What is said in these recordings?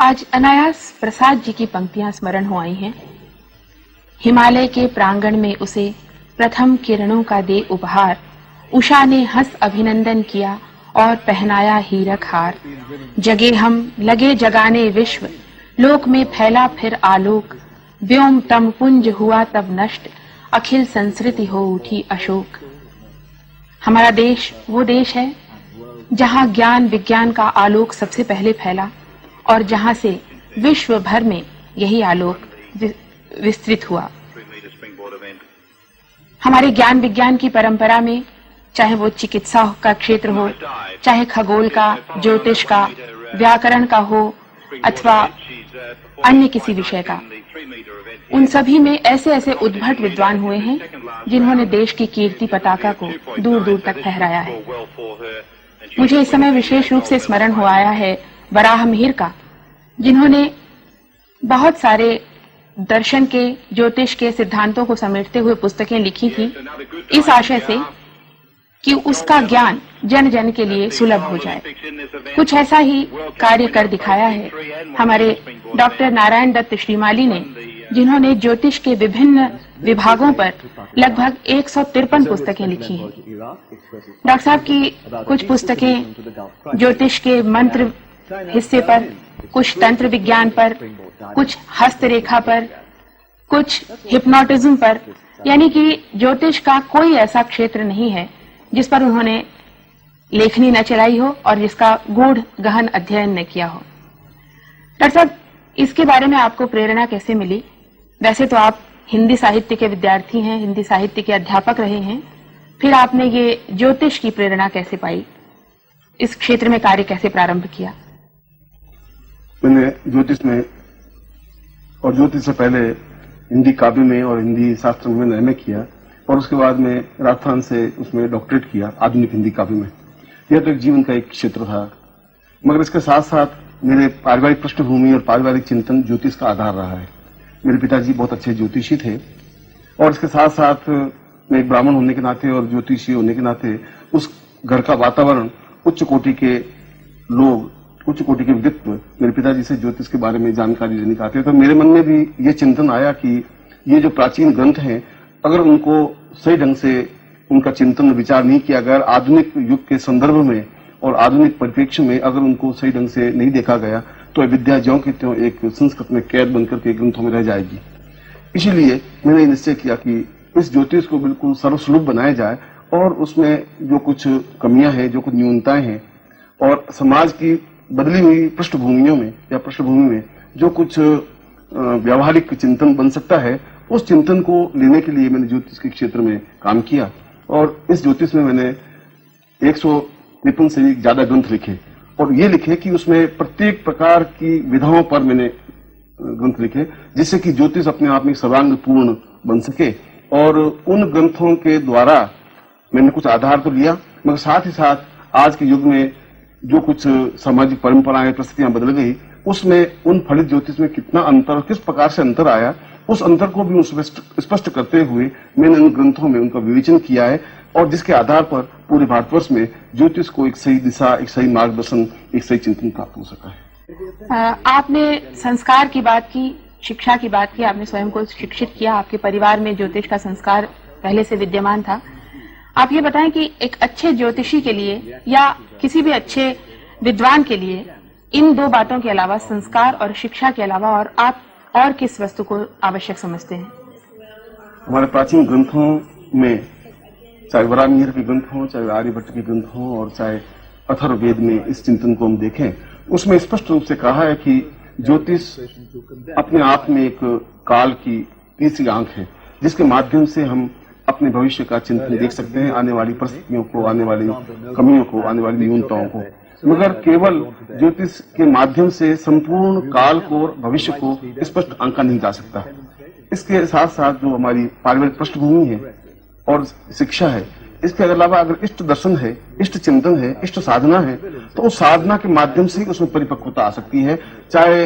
आज अनायास प्रसाद जी की पंक्तियां स्मरण हो आई हैं। हिमालय के प्रांगण में उसे प्रथम किरणों का दे उपहार, उषा ने हंस अभिनंदन किया और पहनाया हीरक हार। जगे हम लगे जगाने विश्व, लोक में फैला फिर आलोक। व्योम तम पुंज हुआ तब नष्ट, अखिल संस्कृति हो उठी अशोक। हमारा देश वो देश है जहां ज्ञान विज्ञान का आलोक सबसे पहले फैला और जहां से विश्व भर में यही आलोक विस्तृत हुआ। हमारे ज्ञान विज्ञान की परंपरा में चाहे वो चिकित्सा का क्षेत्र हो, चाहे खगोल का, ज्योतिष का, व्याकरण का हो अथवा अन्य किसी विषय का, उन सभी में ऐसे ऐसे उद्भट विद्वान हुए हैं जिन्होंने देश की कीर्ति पताका को दूर दूर तक फहराया है। मुझे इस समय विशेष रूप से स्मरण हो आया है वराह मिहिर का, जिन्होंने बहुत सारे दर्शन के, ज्योतिष के सिद्धांतों को समेटते हुए पुस्तकें लिखी थी, इस आशय से कि उसका ज्ञान जन जन के लिए सुलभ हो जाए। कुछ ऐसा ही कार्य कर दिखाया है हमारे डॉक्टर नारायण दत्त श्रीमाली ने, जिन्होंने ज्योतिष के विभिन्न विभागों पर लगभग 153 पुस्तकें लिखी हैं। डॉक्टर साहब की कुछ पुस्तकें ज्योतिष के मंत्र हिस्से पर, कुछ तंत्र विज्ञान पर, कुछ हस्तरेखा पर, कुछ हिप्नोटिज्म पर, यानी कि ज्योतिष का कोई ऐसा क्षेत्र नहीं है जिस पर उन्होंने लेखनी न चलाई हो और जिसका गूढ़ गहन अध्ययन न किया हो। डॉक्टर साहब, इसके बारे में आपको प्रेरणा कैसे मिली? वैसे तो आप हिंदी साहित्य के विद्यार्थी हैं, हिंदी साहित्य के अध्यापक रहे हैं, फिर आपने ये ज्योतिष की प्रेरणा कैसे पाई? इस क्षेत्र में कार्य कैसे प्रारंभ किया? मैंने ज्योतिष में और ज्योतिष से पहले हिंदी काव्य में और हिंदी शास्त्र में मैंने MA किया और उसके बाद में राजस्थान से उसमें डॉक्टरेट किया आधुनिक हिंदी काव्य में। यह तो एक जीवन का एक क्षेत्र था, मगर इसके साथ साथ मेरे पारिवारिक पृष्ठभूमि और पारिवारिक चिंतन ज्योतिष का आधार रहा है। मेरे पिताजी बहुत अच्छे ज्योतिषी थे और इसके साथ साथ मैं एक ब्राह्मण होने के नाते और ज्योतिषी होने के नाते उस घर का वातावरण, उच्च कोटि के लोग, उच्च कोटि के व्यक्तित्व मेरे पिताजी से ज्योतिष के बारे में जानकारी लेने आते, तो मेरे मन में भी ये चिंतन आया कि ये जो प्राचीन ग्रंथ हैं, अगर उनको सही ढंग से उनका चिंतन विचार नहीं किया गया, आधुनिक युग के संदर्भ में और आधुनिक परिप्रेक्ष्य में अगर उनको सही ढंग से नहीं देखा गया तो विद्या ज्यों की त्यों एक संस्कृत में कैद बनकर के ग्रंथों में रह जाएगी। इसीलिए मैंने निश्चय किया कि इस ज्योतिष को बिल्कुल सर्वसुलभ बनाया जाए और उसमें जो कुछ कमियां हैं, जो कुछ न्यूनताएं हैं और समाज की बदली हुई पृष्ठभूमियों में या पृष्ठभूमि में जो कुछ व्यावहारिक चिंतन बन सकता है, उस चिंतन को लेने के लिए मैंने ज्योतिष के क्षेत्र में काम किया और इस ज्योतिष में मैंने 153 से ज्यादा ग्रंथ लिखे और ये लिखे कि उसमें प्रत्येक प्रकार की विधाओं पर मैंने ग्रंथ लिखे, जिससे कि ज्योतिष अपने आप में सर्वांग पूर्ण बन सके। और उन ग्रंथों के द्वारा मैंने कुछ आधार तो लिया, मगर साथ ही साथ आज के युग में जो कुछ सामाजिक परंपराएं, परिस्थितियां बदल गई, उसमें उन फलित ज्योतिष में कितना अंतर, किस प्रकार से अंतर आया, उस अंतर को भी स्पष्ट करते हुए मैंने उन ग्रंथों में उनका विवेचन किया है और जिसके आधार पर पूरे भारतवर्ष में ज्योतिष को एक सही दिशा, एक सही मार्गदर्शन, एक सही चिंतन प्राप्त हो सका है। आपने संस्कार की बात की, शिक्षा की बात की, आपने स्वयं को शिक्षित किया, आपके परिवार में ज्योतिष का संस्कार पहले से विद्यमान था। आप ये बताएं कि एक अच्छे ज्योतिषी के लिए या किसी भी अच्छे विद्वान के लिए इन दो बातों के अलावा, संस्कार और शिक्षा के अलावा, और आप और किस वस्तु को आवश्यक समझते हैं? हमारे प्राचीन ग्रंथों में, चाहे वराह मिहिर के ग्रंथ हों, चाहे आर्यभट्ट के ग्रंथ हों और चाहे अथर्ववेद में इस चिंतन को हम देखें, उसमें स्पष्ट रूप से कहा है कि ज्योतिष अपने आप में एक काल की तीसरी आंख है, जिसके माध्यम से हम अपने भविष्य का चिंतन देख सकते हैं, आने वाली परिस्थितियों को, आने वाली कमियों को, आने वाली न्यूनताओं को। मगर केवल ज्योतिष के माध्यम से संपूर्ण काल को और भविष्य को स्पष्ट आंका नहीं जा सकता। इसके साथ साथ जो हमारी पारिवारिक पृष्ठभूमि है और शिक्षा है, इसके अलावा अगर इष्ट दर्शन है, इष्ट चिंतन है, इष्ट साधना है, तो उस साधना के माध्यम से ही उसमें परिपक्वता आ सकती है। चाहे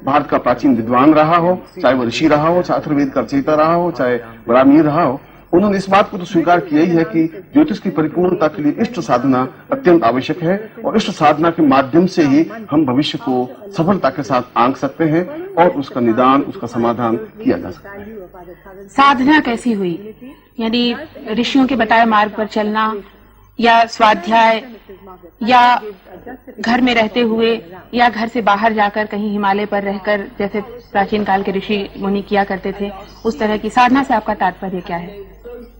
भारत का प्राचीन विद्वान रहा हो, चाहे वो ऋषि रहा हो, चाहे अथर्ववेद का रचयिता रहा हो, चाहे ब्राह्मीण रहा हो, उन्होंने इस बात को तो स्वीकार किया ही है कि ज्योतिष की परिपूर्णता के लिए इष्ट साधना अत्यंत आवश्यक है और इष्ट साधना के माध्यम से ही हम भविष्य को सफलता के साथ आंक सकते हैं और उसका निदान, उसका समाधान किया जा सकता है। साधना कैसी हुई? यानी ऋषियों के बताए मार्ग पर चलना या स्वाध्याय या घर में रहते हुए या घर से बाहर जाकर कहीं हिमालय पर रहकर जैसे प्राचीन काल के ऋषि मुनि किया करते थे, उस तरह की साधना से आपका तात्पर्य क्या है?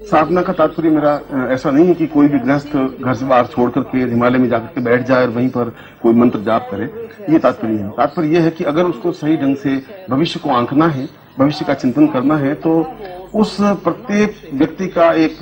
साधना का तात्पर्य मेरा ऐसा नहीं है कि कोई भी गृहस्थ घर से बाहर छोड़ करके हिमालय में जाकर के बैठ जाए और वहीं पर कोई मंत्र जाप करे, ये तात्पर्य है। तात्पर्य यह है कि अगर उसको सही ढंग से भविष्य को आंकना है, भविष्य का चिंतन करना है, तो उस प्रत्येक व्यक्ति का एक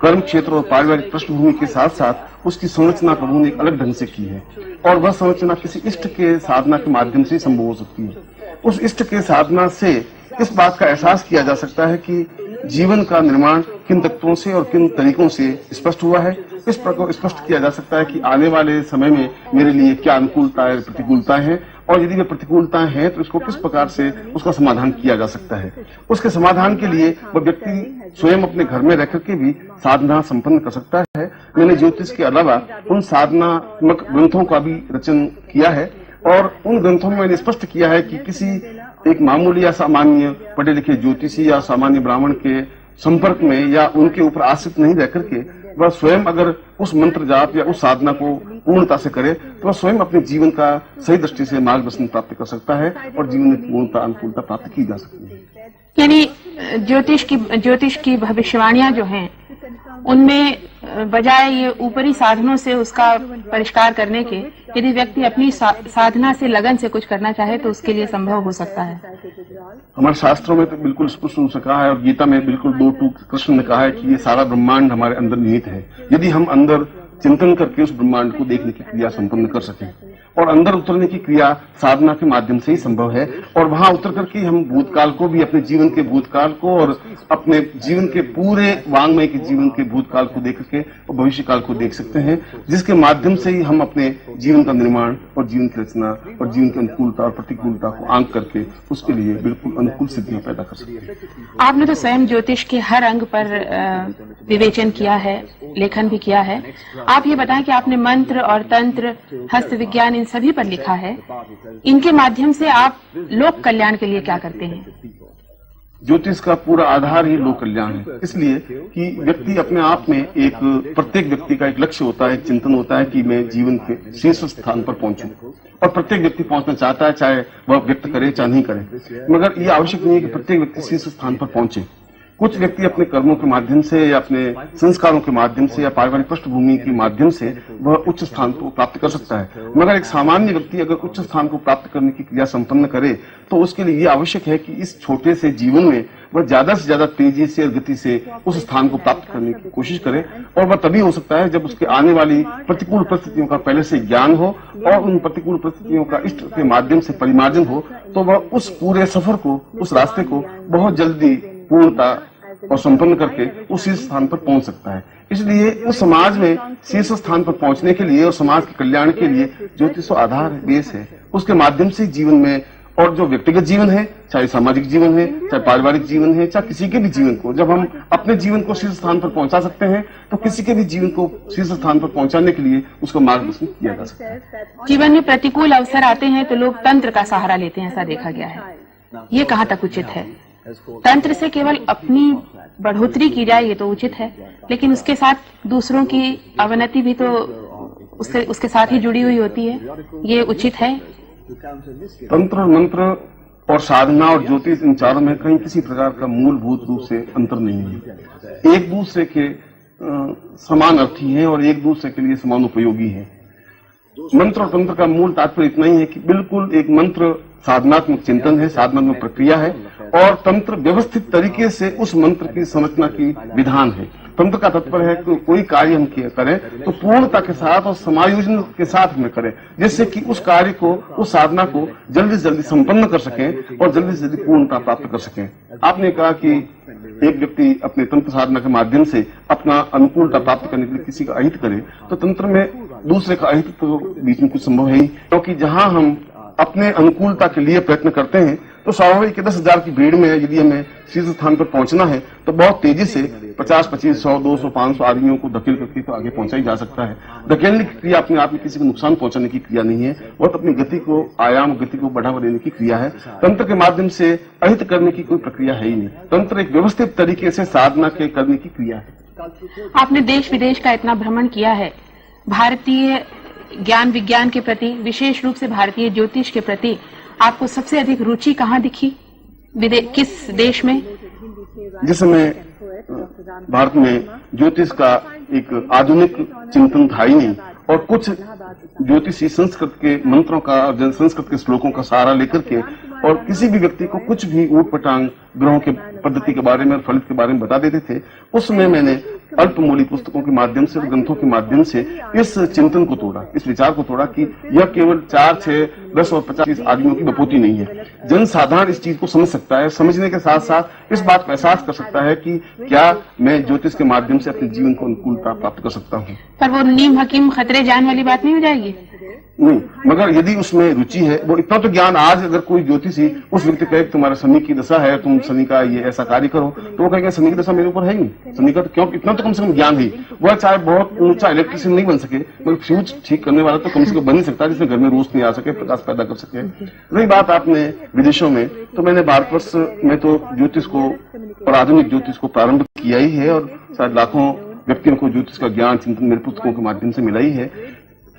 कर्म क्षेत्र और पारिवारिक पृष्ठभूमि के साथ साथ उसकी संरचना प्रभु ने एक अलग ढंग से की है और वह संरचना किसी इष्ट के साधना के माध्यम से संभव हो सकती है। उस इष्ट के साधना से इस बात का एहसास किया जा सकता है कि जीवन का निर्माण किन तत्वों से और किन तरीकों से स्पष्ट हुआ है। इस प्रकार स्पष्ट किया जा सकता है कि आने वाले समय में मेरे लिए क्या अनुकूलता है, प्रतिकूलता है, और यदि वे प्रतिकूलताएं हैं तो इसको किस प्रकार से उसका समाधान किया जा सकता है। उसके समाधान के लिए वह व्यक्ति स्वयं अपने घर में रह करके भी साधना संपन्न कर सकता है। मैंने ज्योतिष के अलावा उन साधनात्मक ग्रंथों का भी रचन किया है और उन ग्रंथों में मैंने स्पष्ट किया है कि किसी एक मामूली या सामान्य पढ़े लिखे ज्योतिषी या सामान्य ब्राह्मण के संपर्क में या उनके ऊपर आश्रित नहीं रह करके वह स्वयं अगर उस मंत्र जाप या उस साधना को पूर्णता से करे तो वह स्वयं अपने जीवन का सही दृष्टि से मार्गदर्शन प्राप्त कर सकता है और जीवन में पूर्णता अनुकूलता प्राप्त की जा सकती है। यानी ज्योतिष की भविष्यवाणियां जो हैं उनमें बजाय ये ऊपरी साधनों से उसका परिष्कार करने के, यदि व्यक्ति अपनी साधना से लगन से कुछ करना चाहे तो उसके लिए संभव हो सकता है। हमारे शास्त्रों में तो बिल्कुल स्पष्ट रूप से कहा है और गीता में बिल्कुल 2 कृष्ण ने कहा है कि ये सारा ब्रह्मांड हमारे अंदर निहित है। यदि हम अंदर चिंतन करके उस ब्रह्मांड को देखने की क्रिया संपन्न कर सकें और अंदर उतरने की क्रिया साधना के माध्यम से ही संभव है और वहां उतर करके हम भूतकाल को भी, अपने जीवन के भूतकाल को और अपने जीवन के पूरे वांग्मय के जीवन के भूतकाल को देख करके और भविष्य काल को देख सकते हैं, जिसके माध्यम से ही हम अपने जीवन का निर्माण और जीवन की रचना और जीवन की अनुकूलता और प्रतिकूलता को आंक करके उसके लिए बिल्कुल अनुकूल स्थितियां पैदा कर सकते हैं। आपने तो स्वयं ज्योतिष के हर अंग पर विवेचन किया है, लेखन भी किया है। आप ये बताएं कि आपने मंत्र और तंत्र, हस्त विज्ञान, इन सभी पर लिखा है। इनके माध्यम से आप लोक कल्याण के लिए क्या करते हैं? ज्योतिष का पूरा आधार ही लोक कल्याण है, इसलिए कि व्यक्ति अपने आप में एक, प्रत्येक व्यक्ति का एक लक्ष्य होता है, एक चिंतन होता है कि मैं जीवन के शीर्ष स्थान पर पहुंचूं और प्रत्येक व्यक्ति पहुंचना चाहता है, चाहे वह व्यक्त करे चाहे नहीं करे, मगर ये आवश्यक नहीं है कि प्रत्येक व्यक्ति शीर्ष स्थान पर पहुंचे। कुछ व्यक्ति अपने कर्मों के माध्यम से या अपने संस्कारों के माध्यम से या पारिवारिक पृष्ठभूमि के माध्यम से वह उच्च स्थान को प्राप्त कर सकता है, मगर एक सामान्य व्यक्ति अगर उच्च स्थान को प्राप्त करने की क्रिया संपन्न करे तो उसके लिए यह आवश्यक है कि इस छोटे से जीवन में वह ज्यादा से ज्यादा तेजी से और गति से उस स्थान को प्राप्त करने की कोशिश करे और वह तभी हो सकता है जब उसके आने वाली प्रतिकूल परिस्थितियों का पहले से ज्ञान हो और उन प्रतिकूल परिस्थितियों का इष्ट के माध्यम से परिमार्जन हो, तो वह उस पूरे सफर को, उस रास्ते को बहुत जल्दी पूर्णता और संपन्न करके उस शीर्ष स्थान पर पहुंच सकता है। इसलिए उस समाज में शीर्ष स्थान पर पहुंचने के लिए और समाज के कल्याण के लिए ज्योतिष आधार है, बेस है। उसके माध्यम से जीवन में और जो व्यक्तिगत जीवन है, चाहे सामाजिक जीवन है, चाहे पारिवारिक जीवन है, चाहे किसी के भी जीवन को, जब हम अपने जीवन को शीर्ष स्थान पर पहुंचा सकते हैं तो किसी के भी जीवन को शीर्ष स्थान पर पहुंचाने के लिए उसका मार्गदर्शन किया जा सकता है। जीवन में प्रतिकूल अवसर आते हैं तो लोग तंत्र का सहारा लेते हैं, ऐसा देखा गया है। ये कहाँ तक उचित है? तंत्र से केवल अपनी बढ़ोतरी की जाए ये तो उचित है, लेकिन उसके साथ दूसरों की अवनति भी तो उसके साथ ही जुड़ी हुई होती है। ये उचित है? तंत्र, मंत्र और साधना और ज्योतिष, इन चारों में कहीं किसी प्रकार का मूलभूत रूप से अंतर नहीं है। एक दूसरे के समान अर्थी है और एक दूसरे के लिए समान उपयोगी है। मंत्र और तंत्र का मूल तात्पर्य इतना ही है कि बिल्कुल एक मंत्र साधनात्मक चिंतन है, साधनात्मक प्रक्रिया है और तंत्र व्यवस्थित तरीके से उस मंत्र की संरचना की विधान है। तंत्र का तात्पर्य है कि कोई कार्य हम करें तो पूर्णता के साथ और समायोजन के साथ में करें, जिससे कि उस कार्य को, उस साधना को जल्दी से जल्दी संपन्न कर सकें और जल्दी से जल्दी पूर्णता प्राप्त कर सकें। आपने कहा कि एक व्यक्ति अपने तंत्र साधना के माध्यम से अपना अनुकूलता प्राप्त करने के लिए किसी का अहित करे, तो तंत्र में दूसरे का अहित तो बीच में कुछ संभव है ही, क्योंकि जहां हम अपने अनुकूलता के लिए प्रयत्न करते हैं तो स्वाभाविक 10,000 की भीड़ में यदि हमें शीर्ष स्थान पर पहुंचना है तो बहुत तेजी से 50, 25, 100, 200, 500 आदमियों को धकेल करके तो आगे पहुंचा ही जा सकता है। धकेलने की क्रिया अपने आप में किसी को नुकसान पहुंचाने की क्रिया नहीं है, वह तो अपनी गति को आयाम गति को बढ़ावा देने की क्रिया है। तंत्र के माध्यम से अहित करने की कोई प्रक्रिया है ही नहीं। तंत्र एक व्यवस्थित तरीके से साधना के करने की क्रिया है। आपने देश विदेश का इतना भ्रमण किया है, भारतीय ज्ञान विज्ञान के प्रति, विशेष रूप से भारतीय ज्योतिष के प्रति आपको सबसे अधिक रुचि कहाँ दिखी? किस देश में? जिस समय भारत में ज्योतिष का एक आधुनिक चिंतन था ही नहीं और कुछ ज्योतिषी संस्कृत के मंत्रों का और संस्कृत के श्लोकों का सहारा लेकर के और किसी भी व्यक्ति को कुछ भी ऊट पटांग ग्रहों के पद्धति के बारे में और फलित के बारे में बता देते थे, उस समय मैंने अल्पमूली पुस्तकों के माध्यम से और ग्रंथों के माध्यम से इस चिंतन को तोड़ा, इस विचार को तोड़ा कि यह केवल 4, 6, 10 और 50 आदमियों की बपोती नहीं है। जनसाधारण इस चीज को समझ सकता है, समझने के साथ साथ इस बात का एहसास कर सकता है कि क्या मैं ज्योतिष के माध्यम से अपने जीवन को अनुकूलता प्राप्त कर सकता हूँ। पर वो नीम हकीम खतरे जान वाली बात नहीं हो जाएगी? नहीं, मगर यदि उसमें रुचि है, वो इतना तो ज्ञान आज अगर कोई ज्योतिषी उस व्यक्ति कहे तुम्हारा शनि की दशा है, तुम शनि का ये ऐसा कार्य करो, तो वो कहेंगे शनि की दशा मेरे ऊपर है ही नहीं, शनि का तो क्यों, इतना तो कम से कम ज्ञान है। वह चाहे बहुत ऊंचा इलेक्ट्रिशियन नहीं बन सके मगर फ्यूज ठीक करने वाला तो कम से कम बन ही सकता है, जिसमें घर में रोशनी आ सके, प्रकाश पैदा कर सके। रही बात आपने विदेशों में, तो मैंने भारतवर्ष में तो ज्योतिष को और आधुनिक ज्योतिष को प्रारंभ किया ही है और शायद लाखों व्यक्तियों को ज्योतिष का ज्ञान चिंतन मेरे पुस्तकों के माध्यम से मिला ही है।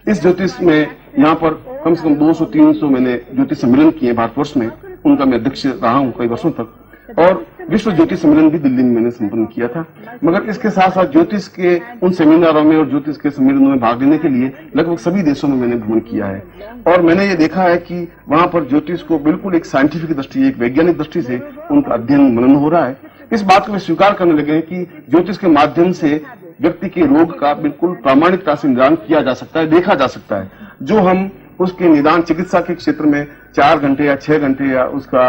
इस ज्योतिष में यहाँ पर कम से कम 200-300 मैंने ज्योतिष सम्मेलन किए भारतवर्ष में, उनका मैं अध्यक्ष रहा हूँ कई वर्षों तक, और विश्व ज्योतिष सम्मेलन भी दिल्ली में मैंने संपन्न किया था। मगर इसके साथ साथ ज्योतिष के उन सेमिनारों में और ज्योतिष के सम्मेलनों में भाग लेने के लिए लगभग सभी देशों में मैंने भ्रमण किया है और मैंने ये देखा है कि वहां पर ज्योतिष को बिल्कुल एक साइंटिफिक दृष्टि, एक वैज्ञानिक दृष्टि से उनका अध्ययन मनन हो रहा है। इस बात को वे स्वीकार करने लगे हैं कि ज्योतिष के माध्यम से व्यक्ति के रोग का बिल्कुल प्रामाणिकता से निदान किया जा सकता है, देखा जा सकता है। जो हम उसके निदान चिकित्सा के क्षेत्र में 4 घंटे या 6 घंटे या उसका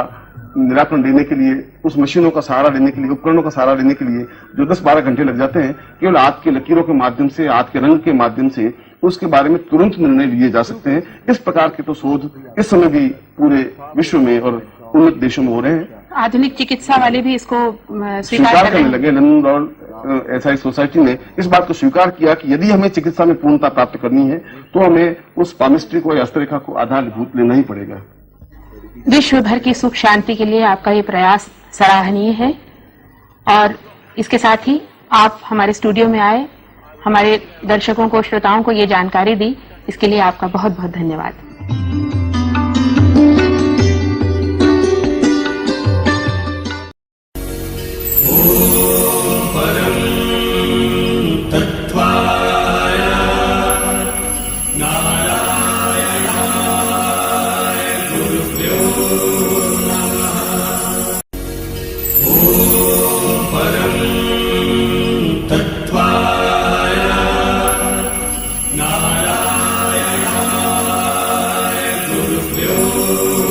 निराकरण देने के लिए उस मशीनों का सहारा लेने के लिए, उपकरणों का सहारा लेने के लिए जो 10-12 घंटे लग जाते हैं, केवल हाथ के लकीरों के माध्यम से, हाथ के रंग के माध्यम से उसके बारे में तुरंत निर्णय लिए जा सकते हैं। इस प्रकार के तो शोध इस समय भी पूरे विश्व में और उन्नत देशों में हो रहे हैं। आधुनिक चिकित्सा वाले भी इसको स्वीकार करने लगे। लंदन और एसआई सोसाइटी ने इस बात को स्वीकार किया कि यदि हमें चिकित्सा में पूर्णता प्राप्त करनी है तो हमें उस पामिस्ट्री को या हस्तरेखा को आधारभूत लेना ही पड़ेगा। विश्व भर की सुख शांति के लिए आपका ये प्रयास सराहनीय है और इसके साथ ही आप हमारे स्टूडियो में आए, हमारे दर्शकों को, श्रोताओं को ये जानकारी दी, इसके लिए आपका बहुत बहुत धन्यवाद। Yo